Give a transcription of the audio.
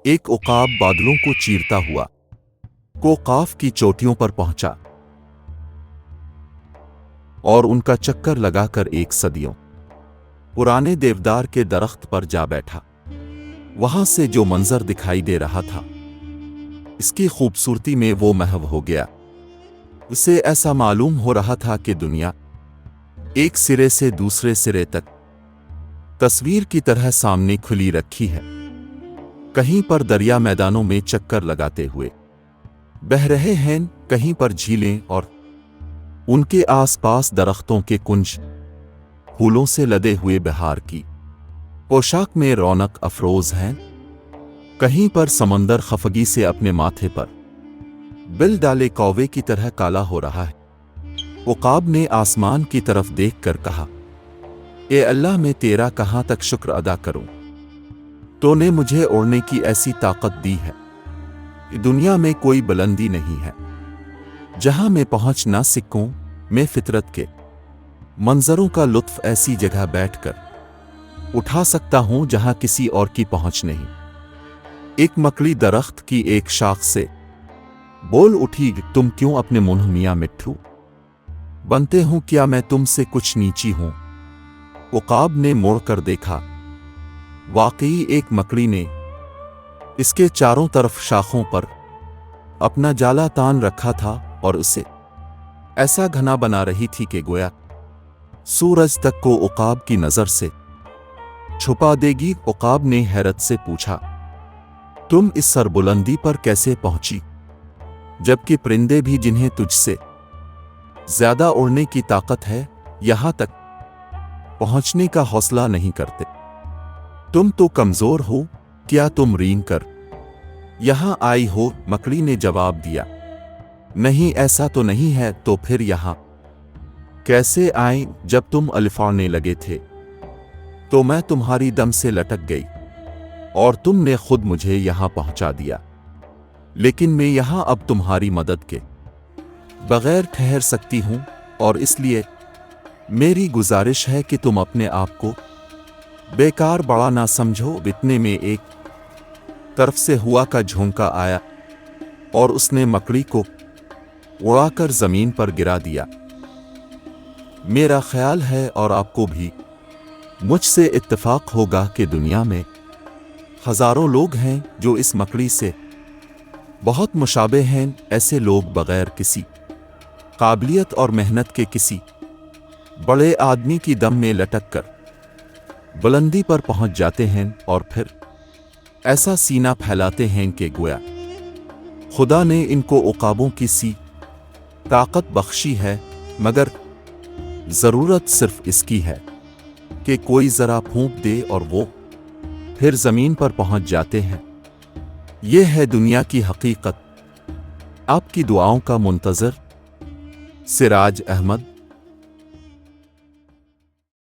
ایک عقاب بادلوں کو چیرتا ہوا کوقاف کی چوٹیوں پر پہنچا اور ان کا چکر لگا کر ایک صدیوں پرانے دیودار کے درخت پر جا بیٹھا۔ وہاں سے جو منظر دکھائی دے رہا تھا، اس کی خوبصورتی میں وہ محو ہو گیا۔ اسے ایسا معلوم ہو رہا تھا کہ دنیا ایک سرے سے دوسرے سرے تک تصویر کی طرح سامنے کھلی رکھی ہے۔ کہیں پر دریا میدانوں میں چکر لگاتے ہوئے بہہ رہے ہیں، کہیں پر جھیلیں اور ان کے آس پاس درختوں کے کنج پھولوں سے لدے ہوئے بہار کی پوشاک میں رونق افروز ہیں۔ کہیں پر سمندر خفگی سے اپنے ماتھے پر بل ڈالے کوے کی طرح کالا ہو رہا ہے۔ عقاب نے آسمان کی طرف دیکھ کر کہا، اے اللہ، میں تیرا کہاں تک شکر ادا کروں؟ تو نے مجھے اڑنے کی ایسی طاقت دی ہے۔ دنیا میں کوئی بلندی نہیں ہے جہاں میں پہنچ نہ سکوں۔ میں فطرت کے منظروں کا لطف ایسی جگہ بیٹھ کر اٹھا سکتا ہوں جہاں کسی اور کی پہنچ نہیں۔ ایک مکڑی درخت کی ایک شاخ سے بول اٹھی، تم کیوں اپنے منہ میاں مٹھو بنتے ہوں؟ کیا میں تم سے کچھ نیچی ہوں؟ عقاب نے مڑ کر دیکھا، واقعی ایک مکڑی نے اس کے چاروں طرف شاخوں پر اپنا جالا تان رکھا تھا اور اسے ایسا گھنا بنا رہی تھی کہ گویا سورج تک کو عقاب کی نظر سے چھپا دے گی۔ عقاب نے حیرت سے پوچھا، تم اس سربلندی پر کیسے پہنچی، جبکہ پرندے بھی جنہیں تجھ سے زیادہ اڑنے کی طاقت ہے یہاں تک پہنچنے کا حوصلہ نہیں کرتے؟ تم تو کمزور ہو، کیا تم رینگ کر یہاں آئی ہو؟ مکڑی نے جواب دیا، نہیں، ایسا تو نہیں ہے۔ تو پھر یہاں کیسے آئیں؟ جب تم الفاڑنے لگے تھے تو میں تمہاری دم سے لٹک گئی اور تم نے خود مجھے یہاں پہنچا دیا، لیکن میں یہاں اب تمہاری مدد کے بغیر ٹھہر سکتی ہوں، اور اس لیے میری گزارش ہے کہ تم اپنے آپ کو بیکار بڑا نہ سمجھو۔ اتنے میں ایک طرف سے ہوا کا جھونکا آیا اور اس نے مکڑی کو اڑا کر زمین پر گرا دیا۔ میرا خیال ہے، اور آپ کو بھی مجھ سے اتفاق ہوگا، کہ دنیا میں ہزاروں لوگ ہیں جو اس مکڑی سے بہت مشابہ ہیں۔ ایسے لوگ بغیر کسی قابلیت اور محنت کے کسی بڑے آدمی کی دم میں لٹک کر بلندی پر پہنچ جاتے ہیں، اور پھر ایسا سینہ پھیلاتے ہیں کہ گویا خدا نے ان کو عقابوں کی سی طاقت بخشی ہے، مگر ضرورت صرف اس کی ہے کہ کوئی ذرا پھونک دے اور وہ پھر زمین پر پہنچ جاتے ہیں۔ یہ ہے دنیا کی حقیقت۔ آپ کی دعاؤں کا منتظر، سراج احمد۔